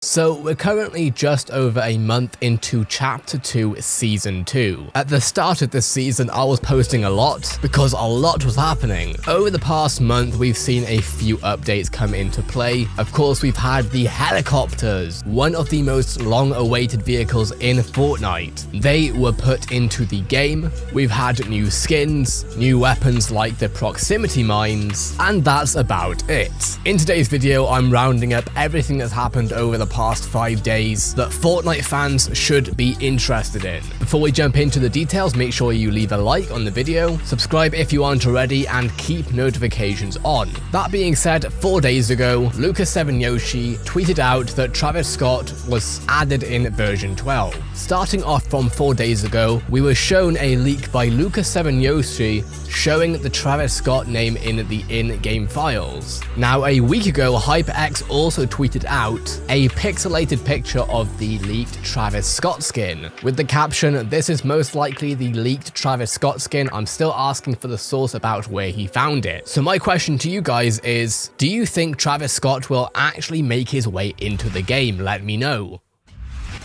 So we're currently just over a month into Chapter 2 Season 2. At the start of this season, I was posting a lot because a lot was happening. Over the past month, we've seen a few updates come into play. Of course, we've had the helicopters, one of the most long-awaited vehicles in Fortnite. They were put into the game. We've had new skins, new weapons like the proximity mines, and that's about it. In today's video, I'm rounding up everything that's happened over the past 5 days that Fortnite fans should be interested in. Before we jump into the details, make sure you leave a like on the video, subscribe if you aren't already, and keep notifications on. That being said, 4 days ago, Lucas7Yoshi tweeted out that Travis Scott was added in version 12. Starting off from 4 days ago, we were shown a leak by Lucas7Yoshi showing the Travis Scott name in the in-game files. Now, a week ago, HyperX also tweeted out a pixelated picture of the leaked Travis Scott skin, with the caption, "This is most likely the leaked Travis Scott skin. I'm still asking for the source about where he found it." So my question to you guys is, do you think Travis Scott will actually make his way into the game? Let me know.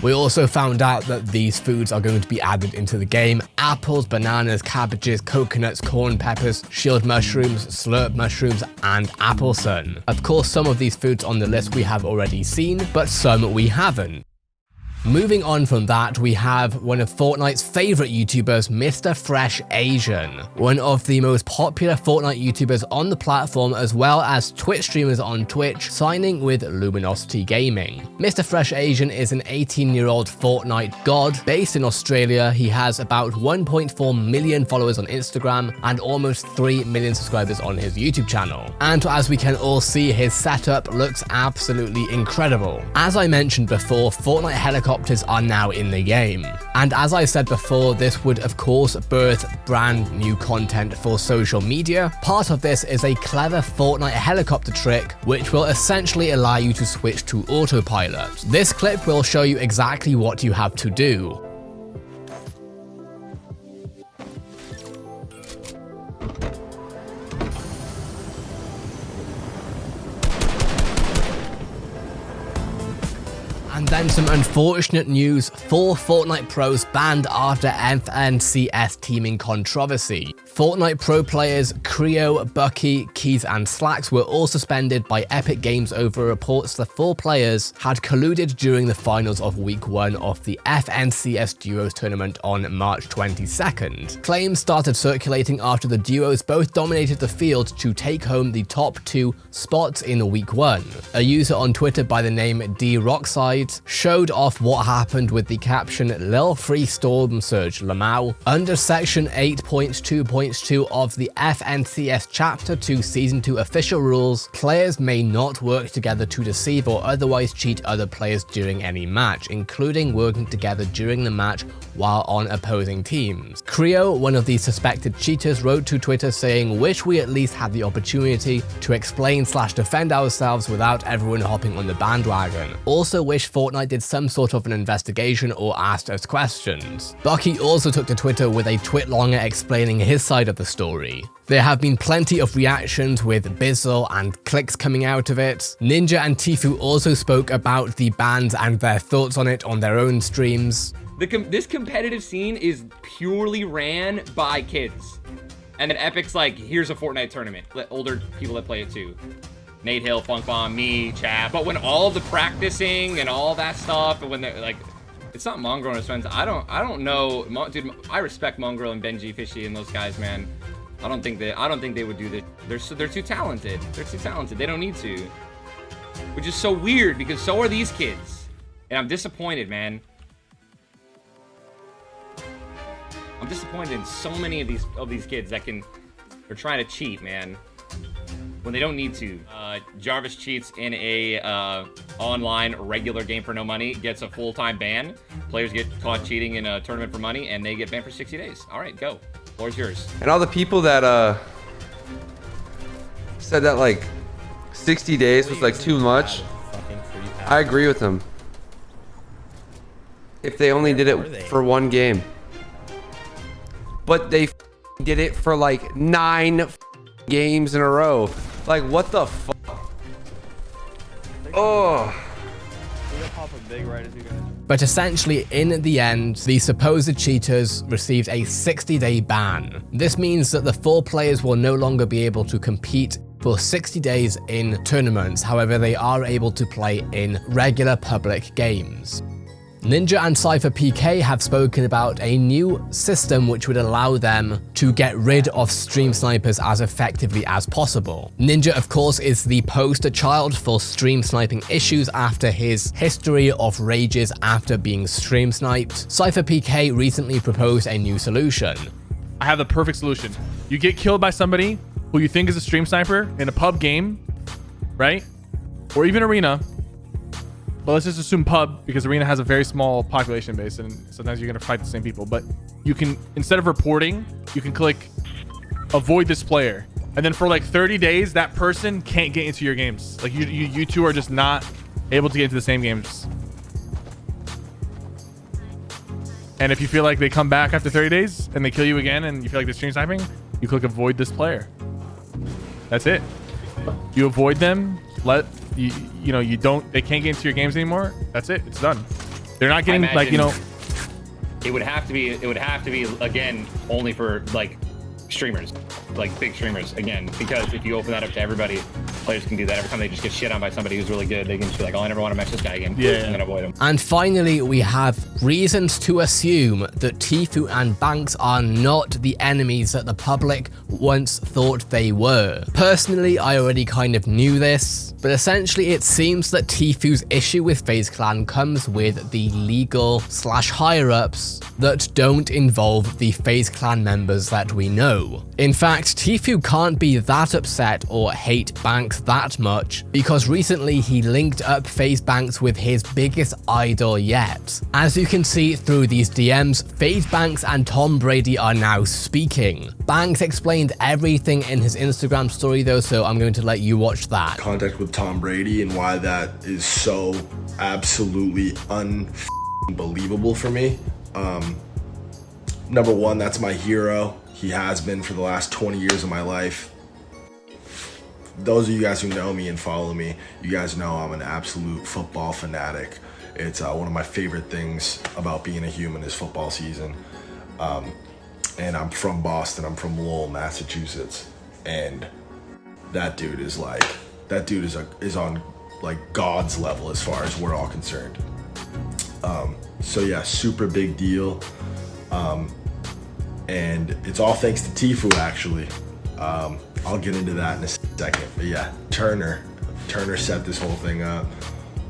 We also found out that these foods are going to be added into the game: apples, bananas, cabbages, coconuts, corn, peppers, shield mushrooms, slurp mushrooms, and apple sun. Of course, some of these foods on the list we have already seen, but some we haven't. Moving on from that, we have one of Fortnite's favorite YouTubers, Mr. Fresh Asian, one of the most popular Fortnite YouTubers on the platform, as well as Twitch streamers on Twitch, signing with Luminosity Gaming. Mr. Fresh Asian is an 18-year-old Fortnite god based in Australia. He has about 1.4 million followers on Instagram and almost 3 million subscribers on his YouTube channel. And as we can all see, his setup looks absolutely incredible. As I mentioned before, Fortnite helicopters are now in the game. And as I said before, this would of course birth brand new content for social media. Part of this is a clever Fortnite helicopter trick, which will essentially allow you to switch to autopilot. This clip will show you exactly what you have to do. And then some unfortunate news: 4 Fortnite pros banned after FNCS teaming controversy. Fortnite pro players Creo, Bucky, Keys, and Slacks were all suspended by Epic Games over reports the 4 players had colluded during the finals of Week 1 of the FNCS Duos tournament on March 22nd. Claims started circulating after the duos both dominated the field to take home the top 2 spots in Week 1. A user on Twitter by the name DRockside showed off what happened with the caption "Lil Free Storm Surge Lamau." Under section 8.2.2 of the FNCS Chapter 2 Season 2 official rules, players may not work together to deceive or otherwise cheat other players during any match, including working together during the match while on opposing teams. Creo, one of the suspected cheaters, wrote to Twitter saying, "Wish we at least had the opportunity to explain/defend ourselves without everyone hopping on the bandwagon. Also wish Fortnite did some sort of an investigation or asked us questions." Bucky also took to Twitter with a twit-longer explaining his side of the story. There have been plenty of reactions with Bizzle and clicks coming out of it. Ninja and Tfue also spoke about the bans and their thoughts on it on their own streams. This competitive scene is purely ran by kids. And then Epic's like, here's a Fortnite tournament. Let older people that play it too. Nate Hill, Funk Bomb, me, Chap. But when all the practicing and all that stuff, and when they're like, it's not Mongrel and his friends. I don't know, dude. I respect Mongrel and Benji, Fishy, and those guys, man. I don't think they would do this. They're too talented. They're too talented. They don't need to. Which is so weird because so are these kids, and I'm disappointed, man. I'm disappointed in so many of these kids that they're trying to cheat, man, when they don't need to. Jarvis cheats in a online regular game for no money, gets a full-time ban. Players get caught cheating in a tournament for money, and they get banned for 60 days. All right, go. Floor's yours. And all the people that said that like 60 days was like too much, I agree with them. If they only did it for one game. But they did it for like 9 games in a row. Like, what the fuck? Oh. pop up big right as you're gonna. But essentially, in the end, the supposed cheaters received a 60-day ban. This means that the 4 players will no longer be able to compete for 60 days in tournaments. However, they are able to play in regular public games. Ninja and Cypher PK have spoken about a new system which would allow them to get rid of stream snipers as effectively as possible. Ninja, of course, is the poster child for stream sniping issues after his history of rages after being stream sniped. Cypher PK recently proposed a new solution. I have the perfect solution. You get killed by somebody who you think is a stream sniper in a pub game, right? Or even arena. But let's just assume pub, because arena has a very small population base and sometimes you're going to fight the same people. But you can, instead of reporting, you can click avoid this player. And then for like 30 days, that person can't get into your games. Like you two are just not able to get into the same games. And if you feel like they come back after 30 days and they kill you again and you feel like they're stream sniping, you click avoid this player. That's it. You avoid them, you know, you don't, they can't get into your games anymore. That's it. It's done. They're not getting, like, you know, it would have to be again only for like streamers, like big streamers again, because if you open that up to everybody, players can do that every time they just get shit on by somebody who's really good. They can just be like, oh, I never want to match this guy again. Yeah. I'm gonna avoid him. And finally, we have reasons to assume that Tfue and Banks are not the enemies that the public once thought they were. Personally, I already kind of knew this, but essentially it seems that Tfue's issue with FaZe Clan comes with the legal / higher-ups that don't involve the FaZe Clan members that we know. In fact, Tfue can't be that upset or hate Banks that much because recently he linked up FaZe Banks with his biggest idol yet. As you can see through these DMs, FaZe Banks and Tom Brady are now speaking. Banks explained everything in his Instagram story though, so I'm going to let you watch that. Contact with Tom Brady and why that is so absolutely unbelievable for me. Number one, that's my hero. He has been for the last 20 years of my life. Those of you guys who know me and follow me, you guys know I'm an absolute football fanatic. It's one of my favorite things about being a human is football season. And I'm from Boston. I'm from Lowell, Massachusetts. And that dude is like, is on like God's level as far as we're all concerned. So yeah, super big deal. And it's all thanks to Tfue actually. I'll get into that in a second. But yeah, Turner set this whole thing up.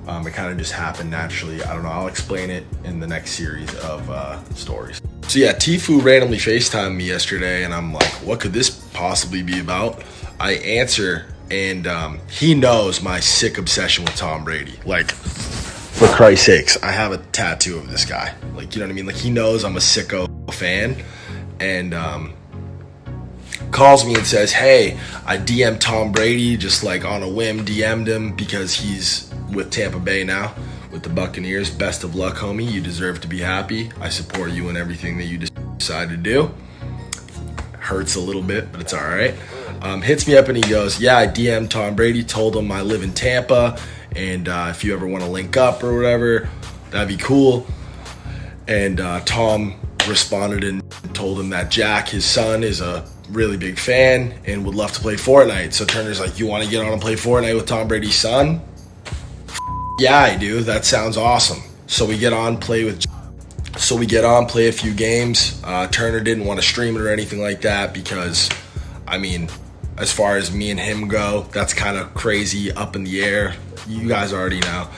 It kind of just happened naturally. I don't know, I'll explain it in the next series of stories. So yeah, Tfue randomly FaceTimed me yesterday and I'm like, what could this possibly be about? I answer and he knows my sick obsession with Tom Brady. Like, for Christ's sakes, I have a tattoo of this guy. Like, you know what I mean? Like, he knows I'm a sicko fan. And calls me and says, hey, I DM'd Tom Brady, just like on a whim, DM'd him because he's with Tampa Bay now, with the Buccaneers. Best of luck, homie. You deserve to be happy. I support you in everything that you decide to do. Hurts a little bit, but it's all right. Hits me up and he goes, yeah, I DM'd Tom Brady, told him I live in Tampa, and if you ever want to link up or whatever, that'd be cool. And Tom responded and told him that Jack, his son, is a really big fan and would love to play Fortnite. So Turner's like, you want to get on and play Fortnite with Tom Brady's son? Yeah, I do. That sounds awesome. So we get on, play a few games. Turner didn't want to stream it or anything like that because, I mean, as far as me and him go, that's kind of crazy, up in the air. You guys already know.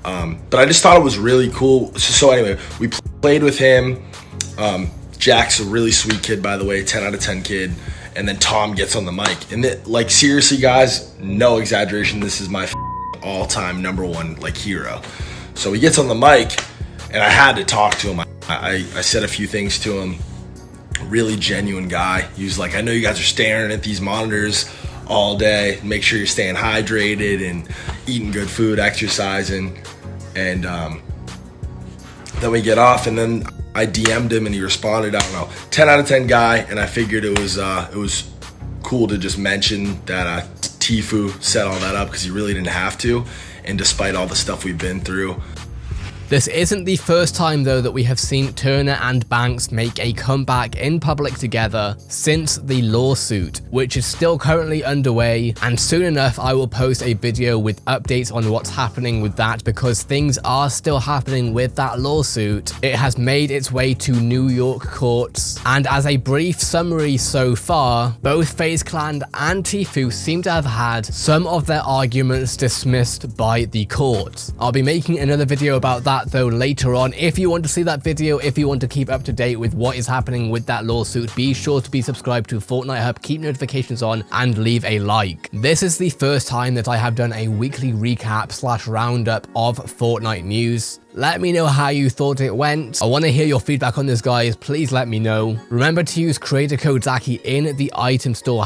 But I just thought it was really cool. So anyway, we played with him. Jack's a really sweet kid, by the way, 10 out of 10 kid. And then Tom gets on the mic. And like, seriously, guys, no exaggeration, this is my all-time number one, like, hero. So he gets on the mic, and I had to talk to him. I said a few things to him. Really genuine guy. He was like, I know you guys are staring at these monitors all day. Make sure you're staying hydrated and eating good food, exercising. And then we get off, and then I DM'd him and he responded. I don't know, 10 out of 10 guy, and I figured it was cool to just mention that Tfue set all that up because he really didn't have to, and despite all the stuff we've been through. This isn't the first time though that we have seen Turner and Banks make a comeback in public together since the lawsuit, which is still currently underway, and soon enough I will post a video with updates on what's happening with that, because things are still happening with that lawsuit. It has made its way to New York courts, and as a brief summary so far, both FaZe Clan and Tfue seem to have had some of their arguments dismissed by the court. I'll be making another video about that though later on. If you want to see that video, if you want to keep up to date with what is happening with that lawsuit, be sure to be subscribed to Fortnite Hub, keep notifications on, and leave a like. This is the first time that I have done a weekly recap / roundup of Fortnite news. Let me know how you thought it went. I want to hear your feedback on this, guys. Please let me know. Remember to use creator code Zaki in the item store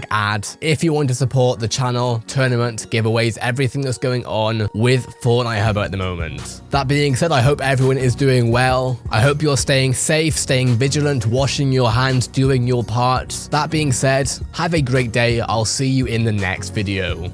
#ad if you want to support the channel, tournament, giveaways, everything that's going on with Fortnite Hub at the moment. That being said, I hope everyone is doing well. I hope you're staying safe, staying vigilant, washing your hands, doing your part. That being said, have a great day. I'll see you in the next video.